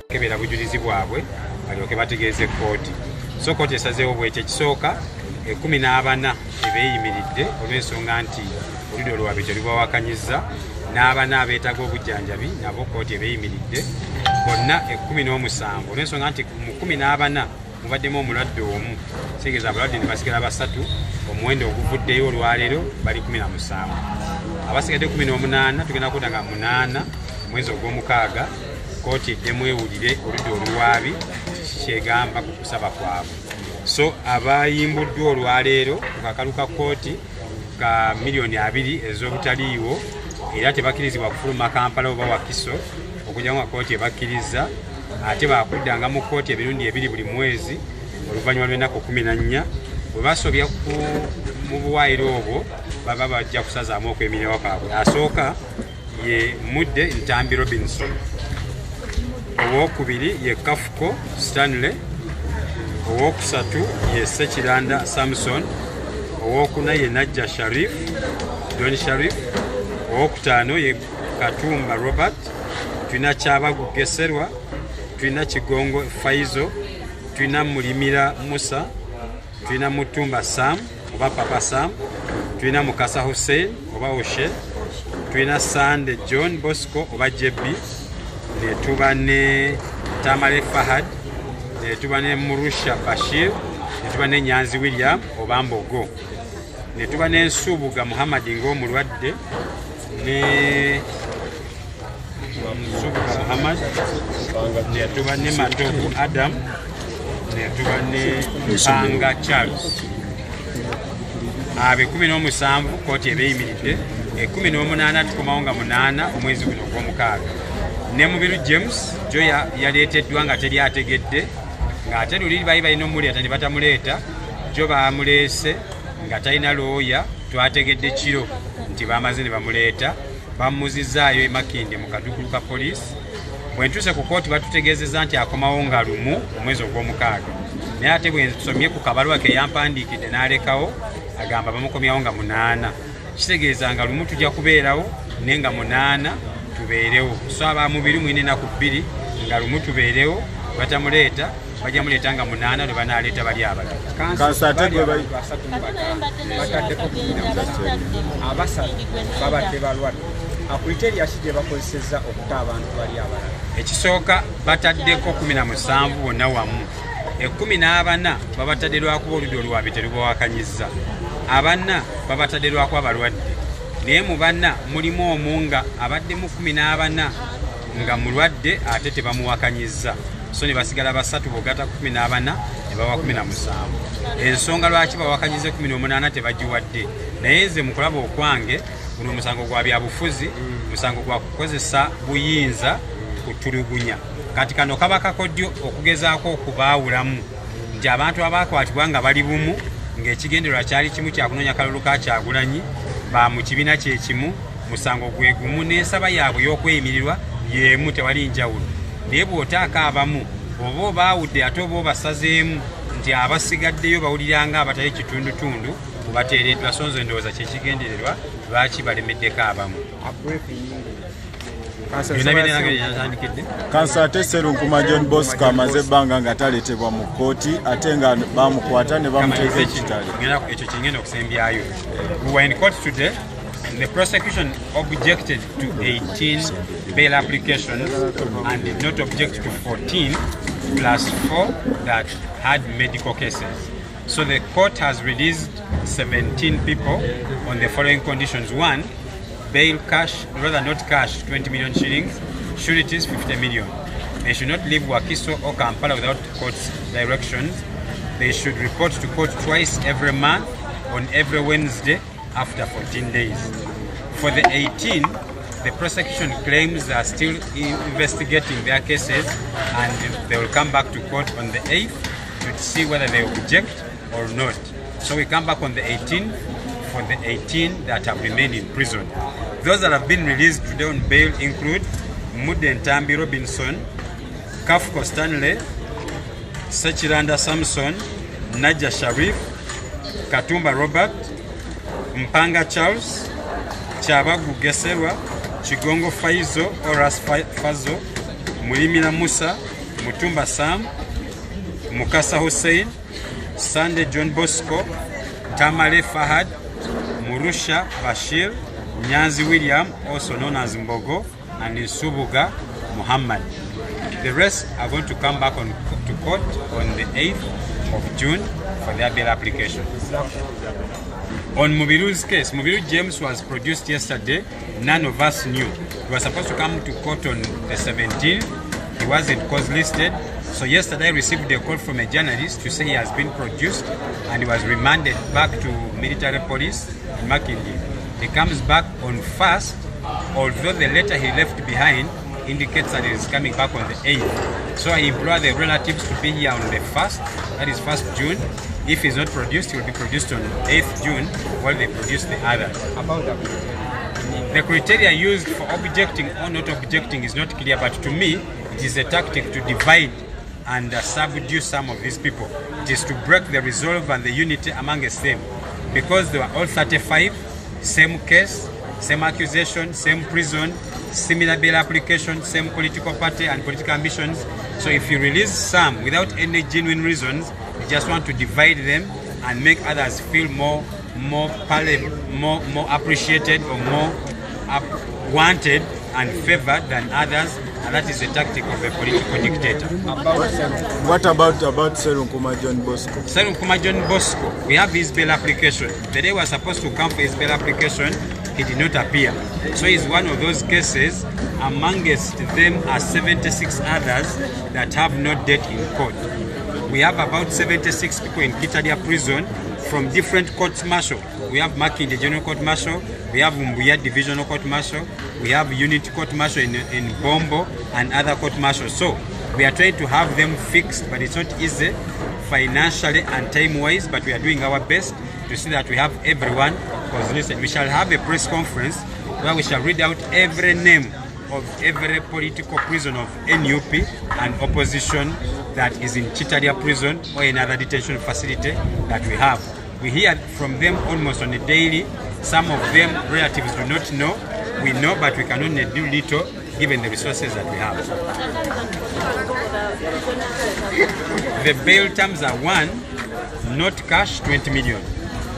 kebera bujulizi bwabwe balyoke bategeeze kooti. So kooti esazeewo bwekyo. Ekisooka 14 ebeeyimiridde olw'ensonga nti oludda olwabwe lubawakanyizza n'abana abeetaaga obujjanjabi nabo kooti ebeeyimiridde bonna 17 olw'ensonga nti mu 14 mubaddemu omulwadde omu kitegeeza abalwadde ne basigala basatu. Omuwendo oguvuddeyo olwaleero bali 17. Abasigadde 18 tugenda kuwuta nga 8 mwezi ogw'omukaaga kooti eddemu ewulire oludda oluwaabi kyegamba ku kusaba kwabwe. So abayimbuddwa olwaleero ku kakalu ka kooti ka $2 million ez'obutaliiwo era tebakkirizibwa kufuluma Kampala oba Wakiso okujja nga kooti ebakkiriza ate bakuddanga mu kooti emirundi 2 buli mwezi oluvannyuma lw'ennaku 14. Bwe basobya mu buwaayiro obwo baba bajja kusazaamu okwemirirawo kaabwe. Asooka ye Mudde Ntambi Robinson, owokubiri ye Kafuko Stanley, owokusatu ye Sekiranda Samson, owokuna ye Najja Sharif Don Sharif, owokutaano ye Katumba Robert, tulina Kyabagu Geserwa, tulina Kigongo Faizo, tulina Mulimira Musa, tulina Mutumba Sam oba Papa Sam, tulina Mukasa Hussein oba Oshe, tulina Sande John Bosco oba Jebbi, ne tuba ne Tamale Fahad, ne tuba ne Murusha Bashir, ne tuba ne Nyanzi William oba Mbogo, ne tuba ne Nsubuga Muhammad ng'omulwadde, ne Nsubuga Muhammad, ne tuba ne Matovu Adam, ne tuba ne Mpanga Charles. Abe 17 kooti ebeeyimiridde, 18 tukomawo nga 8 omwezi guno ogw'omukaaga. Ne Mubiru James jo yaleeteddwa nga teri ategedde, ng'ate luli bali balina omuleeta ne batamuleeta, jo baamuleese nga talina looya, twategedde kiro nti baamaze ne bamuleeta, bamuzizaayo e Makindye mu kaduukulu ka poliisi. Bwe ntuuse ku kooti batutegeezezza nti akomawo nga 1 omwezi ogw'omukaaga, naye ate bwe nsomye ku kabaluwa ke yampandiikidde n'alekawo agamba bamukomyawo nga 8. Kitegeeza nga 1 tujja kubeerawo naye nga 8 tubeerewo. So abamubiru mwine ennaku 2 nga 1 tubeerewo, batamuleeta bajja muleeta nga 8 lwe banaaleeta bali abalala. Abasatu babadde balwadde. Akriteria ki gye bakozesezza okuta abantu bali abalala? Ekisooka bataddeko 17 bonna wamu. 14 babatadde lwakuba oludda olwabwe terubawakanyizza. Abanna babatadde lwakuba balwadde. Naye mu banna mulimu omu nga abaddemu 14 nga mulwadde ate tebamuwakanyizza. So ne basigala basatu bogata 14 ne bawa 17. Ensonga lwaki bawakanyize 18 tebagiwadde. Naye nze mu kulaba okwange guno musango gwa byabufuzi, musango gwa kukozesa buyinza kutulugunya. Kati kano kaba kakodyo okugezaako okubaawulamu nti abantu abaakwatibwa nga bali bumu ng'ekigendererwa kyali kimu kyakunoonya kalulu ka Kyagulanyi ba mu kibiina kye kimu, musango gwe gumu n'ensaba yaabwe y'okweyimirirwa y'emu, tewali njawulo. Naye bw'otaaka abamu oba obaawudde ate oba obasazeemu nti abasigaddeyo bawuliranga abatali kitundutundu bateereddwa. So nze ndowooza kyekigendererwa lwaki balemeddeko abamu. Kansa ate Serunkuma John Bosco amaze ebbanga nga taleetebwa mu kkooti ate nga bamukwata ne bamuteeka ekitali. Ekyo kingenda okusembyayo. We were in court today. The prosecution objected to 18 bail applications and did not object to 14 plus 4 that had medical cases. So the court has released 17 people on the following conditions. 1, bail cash, rather not cash, 20 million shillings, sureties 50 million. They should not leave Wakiso or Kampala without court's directions. They should report to court twice every month on every Wednesday after 14 days. For the 18, the prosecution claims they are still investigating their cases and they will come back to court on the 8th to see whether they object or not. So we come back on the 18th for the 18 that have remained in prison. Those that have been released today on bail include Mudde Ntambi Robinson, Kafuko Stanley, Sekiranda Samson, Najja Sharif, Katumba Robert, Mpanga Charles, Kyabagu Geserwa, Kigongo Faizo Oras Fazo, Mulimira Musa, Mutumba Sam, Mukasa Hussein, Sunday John Bosco, Tamale Fahad, Murusha Bashir, Nyanzi William, also known as Mbogo, and Subuga Muhammad. The rest are going to come back to court on the 8th of June for their bail application. On Mubiru's case, Mubiru James was produced yesterday. None of us knew. He was supposed to come to court on the 17th. He wasn't cause listed. So yesterday I received a call from a journalist to say he has been produced and he was remanded back to military police in Makindi. He comes back on 1st, although the letter he left behind indicates that he is coming back on the 8th. So I implore the relatives to be here on the 1st, that is 1st June. If he's not produced, he will be produced on 8th June while they produce the others. The criteria used for objecting or not objecting is not clear, but to me, it is a tactic to divide and subdue some of these people. It is to break the resolve and the unity amongst them. Because they were all 35, same case, same accusation, same prison, similar bail application, same political party and political ambitions. So if you release some without any genuine reasons, you just want to divide them and make others feel more appreciated or more wanted and favored than others, and that is the tactic of a political dictator. What about Serum Kuma John Bosco? Serum Kuma John Bosco, we have his bail application. The day we were supposed to come for his bail application, he did not appear. So he's one of those cases. Amongst them are 76 others that have no date in court. We have about 76 people in Kitadia prison from different courts martial. We have Makindi General Court Martial, we have Mbuya Divisional Court Martial, we have Unity Court Martial in Bombo and other court martials. So we are trying to have them fixed, but it's not easy financially and time-wise, but we are doing our best to see that we have everyone. Because listen, we shall have a press conference where we shall read out every name of every political prison of NUP and opposition that is in Chitadia prison or another detention facility that we have. We hear from them almost on a daily. Some of them relatives do not know. We know, but we can only do little given the resources that we have. The bail terms are 1, not cash, 20 million.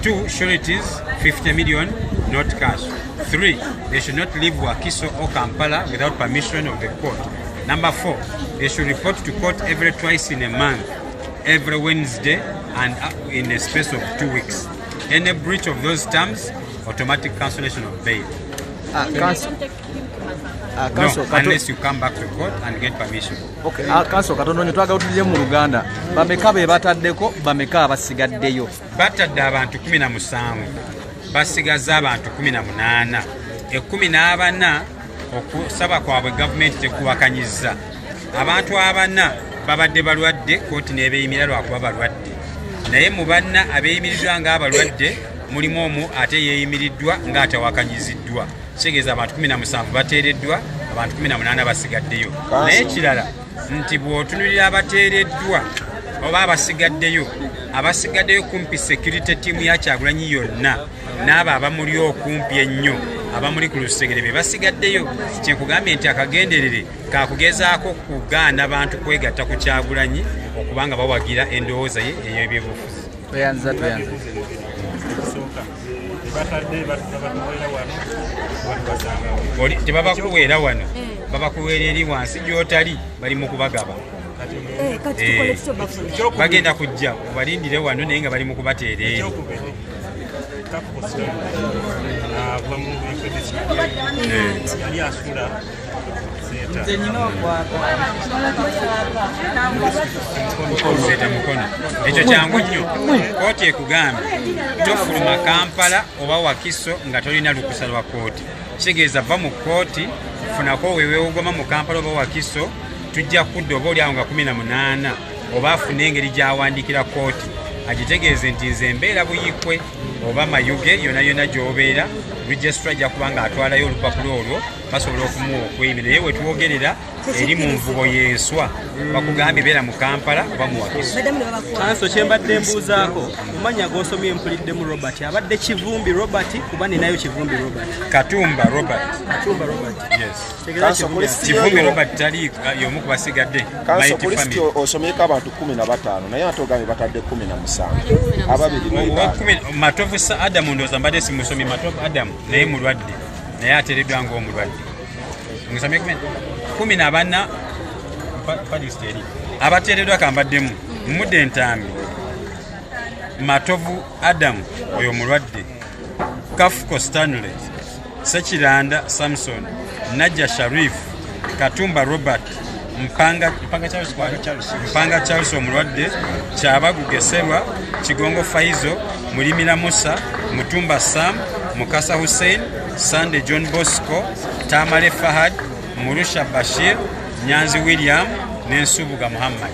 2, sureties, 50 million, not cash. 3, they should not leave Wakiso or Kampala without permission of the court. Number 4, they should report to court twice in a month, every Wednesday and in a space of 2 weeks. Any breach of those terms, automatic cancellation of bail. No, unless you come back to court and get permission. Okay, Council katono nitwaga utulire mu Luganda. Bameka be bataddeko, bameka abasigaddeyo. Batadde abantu 17. Basigaza abantu 18. 14 okusaba kwabwe government tekuwakanyiza. Abantu abana babadde balwadde kooti n'ebeeyimira lwakuba balwadde. Naye mu banna abeeyimirirwa ng'abalwadde mulimu omu ate yeeyimiriddwa ng'atawakanyiziddwa. Kitegeeza abantu 17 bateereddwa, abantu 18 basigaddeyo. Naye kirala nti bw'otunulira abateereddwa oba abasigaddeyo kumpi security team ya Kyagulanyi yonna n'abo abamuli okumpi ennyo abamuli ku Lusegere be basigaddeyo. Kyenkugambye nti akagenderere kakugezaako kugaana bantu kwegatta ku Kyagulanyi okubanga bawagira endowooza ye ey'ebyobufuzi. Toyanza. Tebabakuweera wano, babakuweera eri wansi gy'otali bali mu kubagaba. Bagenda kujja obalindire wano naye nga bali mu kubateera eri. Ekyo kyangu nnyo. Kooti ekugambye tofuluma Kampala oba Wakiso nga tolina lukusa lwa kooti. Kitegeeza va mu kooti, funako weweewogoma mu Kampala oba Wakiso, tujja kudda oba oliawo nga 18 oba afune engeri gy'awandiikira kooti agitegeeze nti nze mbeera Buyikwe oba Mayuge yonna gy'obeera registrar ajja kuba ng'atwalayo olupapula olwo basobola okumuwa okweyimira naye wetwogerera eri mu nvubo y'enswa bakugambye beera mu Kampala oba mu Wakiso. Kanso kyembadde mbuuzaako omanya g'osomye empuliddemu Robert abadde Kivumbi Robert kuba ninayo Kivumbi Robert Katumba Robert. Yes. Kivumbi Robert tali y'omu ku basigadde. Kanso poliisi osomyeko abantu 15 naye ate ogambye batadde 17 ababiri Matovu sa Adamu ndowooza mbadde simusomi Matovu Adamu naye mulwadde naye ateereddwa ng'omulwadde ngisomye 14 padisteri abateereddwa kambaddemu mudde entambi Matovu Adamu oyo mulwadde Kafuko Stanley Sekiranda Samson Najja Sharif Katumba Robert Mpanga Charles omulwadde Kyabagu Geserwa Kigongo Faizo Mulimira Musa Mutumba Sam Mukasa Hussein Sande John Bosco Tamale Fahad Murusha Bashir Nyanzi William Nensubuga Muhammad.